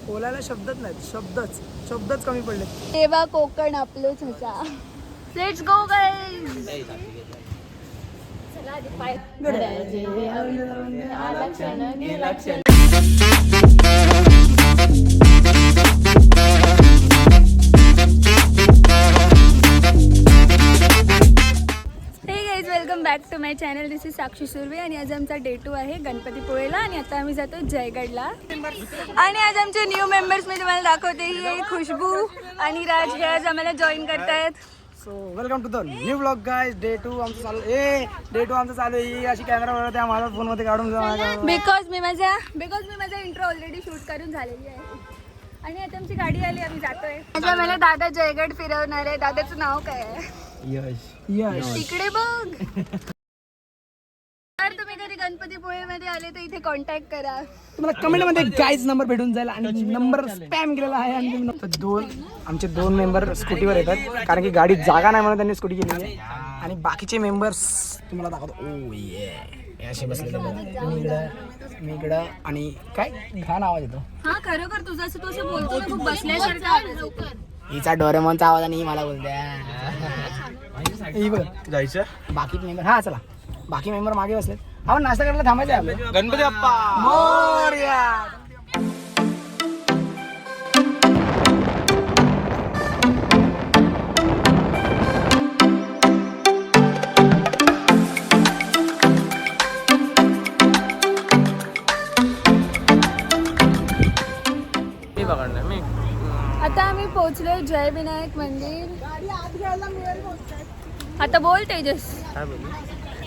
बोलायला शब्दच नाहीत, शब्दच कमी पडले. तेव्हा कोकण आपलंच होता. Let's go guys. चला आधी पाय welcome back to my channel. This is Sakshi Surve आणि आज आमचा डे 2 आहे गणपतीपुळेला आणि आता आम्ही जातो जयगडला. आणि आज आमचे न्यू मेंबर्स मी तुम्हाला दाखवते. ही आहे खुशबू आणि राज हे आज आम्हाला जॉईन करतायत. So welcome to the new blog guys. Day 2 आमचं चालू आहे. ही अशी कॅमेरा वरती आम्हाला फोन मध्ये काढून बिकॉज मी माझा इंट्रो ऑलरेडी शूट करून झालेली आहे. आणि आता आमची गाडी आली, आम्ही जातोय. आता मला दादा जयगड फिरवणार आहे. दादाचं नाव काय आहे? यश. तिकडे बघ. जर तुम्ही कधी गणपतीपुळेमध्ये आले तर इथे कॉन्टॅक्ट करा. तुम्हाला कमेंट मध्ये गाईज नंबर भेटून जाईल आणि नंबर स्पॅम केलेला आहे. आणि आमचे दोन मेंबर स्कूटीवर येतात कारण की गाडीत जागा नाही म्हणून त्यांनी स्कूटी केलेली आहे. आणि बाकीचे मेंबर्स तुम्हाला दाखवतो. ओ ये असे बसलेले मी इकडं आणि काय घाण आवाज येतो. हा खरोखर तुझं असं तू असं बोलतो ना, खूप बसल्यासारखं. हिचा डोरेमॉनचा आवाज आणि ही मला बोलते जायचं. बाकी मेंबर हा चला बाकी मेंबर मागे बसले. आपण नाश्ता करायला थांबायचं आहे आपलं. गणपती बाप्पा मोरया. आता आम्ही पोहोचलोय जय विनायक मंदिर. आता बोल तेजस.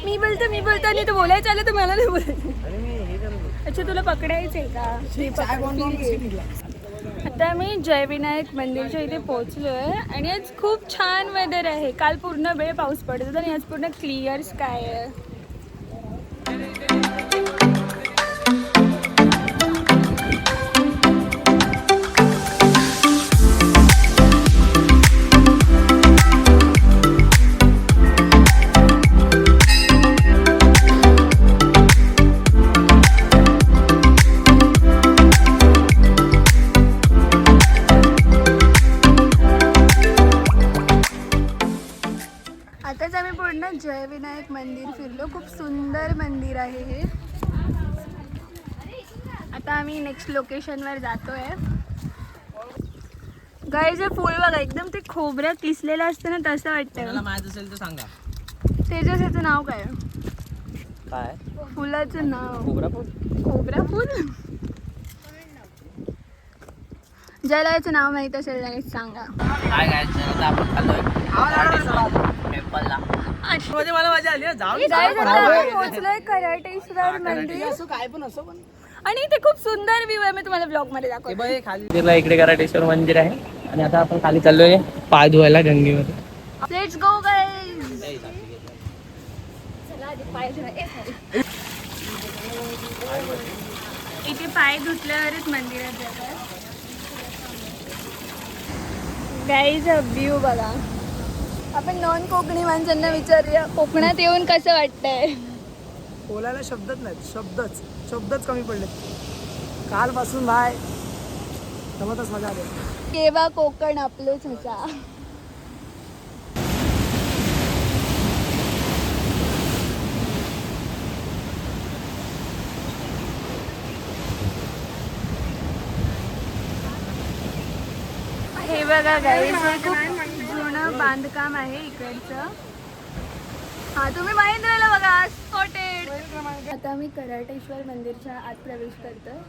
मी बोलतो आणि तू बोलायचं आलं तर मला नाही बोलायचं. अच्छा तुला पकडायचंय का? आता आम्ही जय विनायक मंदिरच्या इथे पोहोचलोय आणि आज खूप छान वेदर आहे. काल पूर्ण वेळ पाऊस पडत होता आणि आज पूर्ण क्लिअर स्काय आहे. आताच आम्ही पूर्ण जय विनायक मंदिर फिरलो. खूप सुंदर मंदिर आहे हे. आता आम्ही नेक्स्ट लोकेशनवर जातोय. गाईज हे फुल बघा, एकदम ते खोबऱ्यात किसलेलं असतं ना तसं वाटतं. माहित असेल तर सांगा. तेजस याचं नाव काय? काय फुलाचं नाव? खोबरा फुल. ज्याला याचं नाव माहित असेल त्याने सांगा. मला मजा आली. पोहोचलोय कराटेश्वर मंदिर. काय पण असो पण आणि ते खूप सुंदर व्ह्यू आहे. मी तुम्हाला ब्लॉग मध्ये दाखवतो. खाली इकडे कराटेश्वर मंदिर आहे आणि आता आपण खाली चाललोय पाय धुवायला गंगेमध्ये. Let's go guys. चला आधी पाय धुवायला. इथे पाय धुतल्यावरच मंदिरात जातात. गाईज व्ह्यू बघा. आपण नॉन कोकणी माणसांना विचारूया कोकणात येऊन कसं वाटतंय. बोलायला शब्दच नाहीत, शब्दच कमी पडले. कालपासून बाय जमतच मजा आली. तेव्हा कोकण आपलंच होता. हे बघा गाईज, हे खूप जुनं बांधकाम आहे इकडचं. हा तुम्ही महेंद्रला बघा स्पॉटेड. आता मी कराटेश्वर मंदिरच्या आत प्रवेश करतो.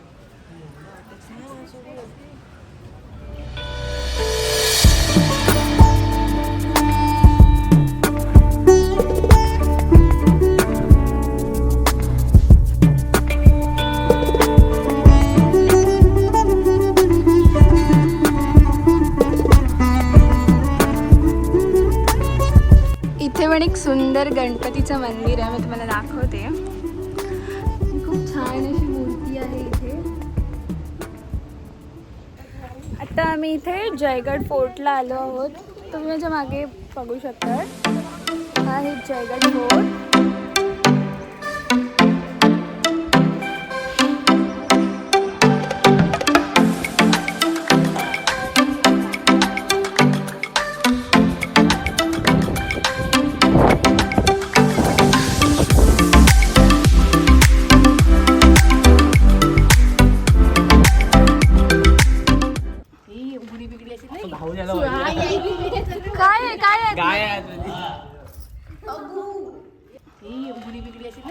पण एक सुंदर गणपतीचं मंदिर आहे. मी तुम्हाला दाखवते. खूप छान अशी मूर्ती आहे इथे. आता आम्ही इथे जयगड फोर्टला आलो आहोत. तुम्ही माझ्या मागे बघू शकता. हा आहे जयगड फोर्ट.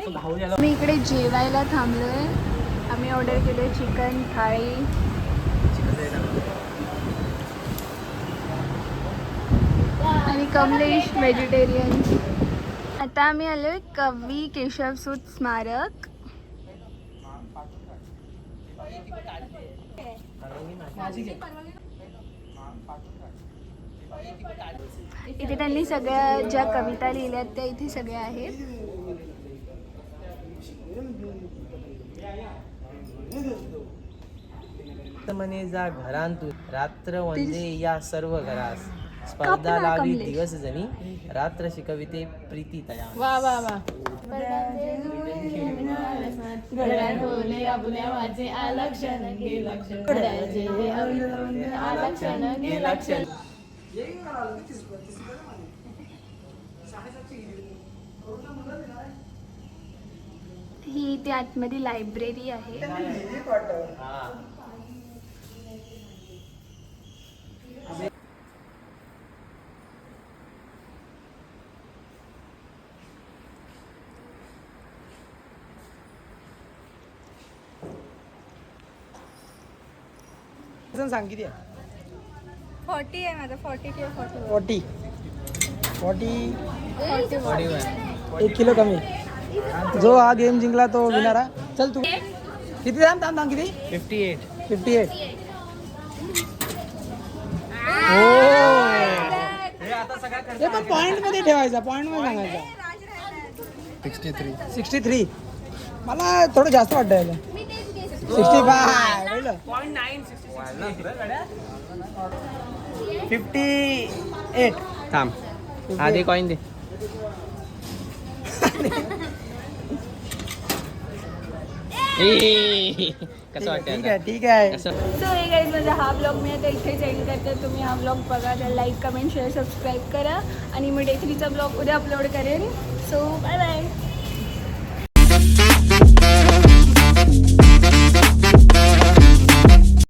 मी इकडे जेवायला थांबलोय. आम्ही ऑर्डर केले चिकन थाळी. आणि कमलेश व्हेजिटेरियन. आता आम्ही आलोय कवी केशवसूत स्मारक. इथे त्यांनी सगळ्या ज्या कविता लिहिल्यात त्या इथे सगळ्या आहेत. मने जा घरांतून रात्र वंदे या सर्व घरास स्पर्धा लावी दिवस जणी रात्र शिकविते प्रीती तया. वा वा वा. ही इथे आतमध्ये लायब्ररी आहे. सांग किती 40 आहे माझा. 40 किंवा 40 41. 1 किलो कमी. जो हा गेम जिंकला तो विनर हा. चल तू किती दाम किती 58. हो हे पण पॉइंट मध्ये ठेवायचा. पॉइंट मध्ये सांगायचा. 63. मला थोडं जास्त वाटतं याला. 65 58. थांब आधी कॉइन दे. कसं वाटतं ठीक आहे. सो हे गाईज माझा हा ब्लॉग मी आता इथेच एंड करते. तुम्ही हा ब्लॉग बघा, तर लाईक कमेंट शेअर सबस्क्राईब करा. आणि मी डे 3चा ब्लॉग उद्या अपलोड करेन. So bye bye.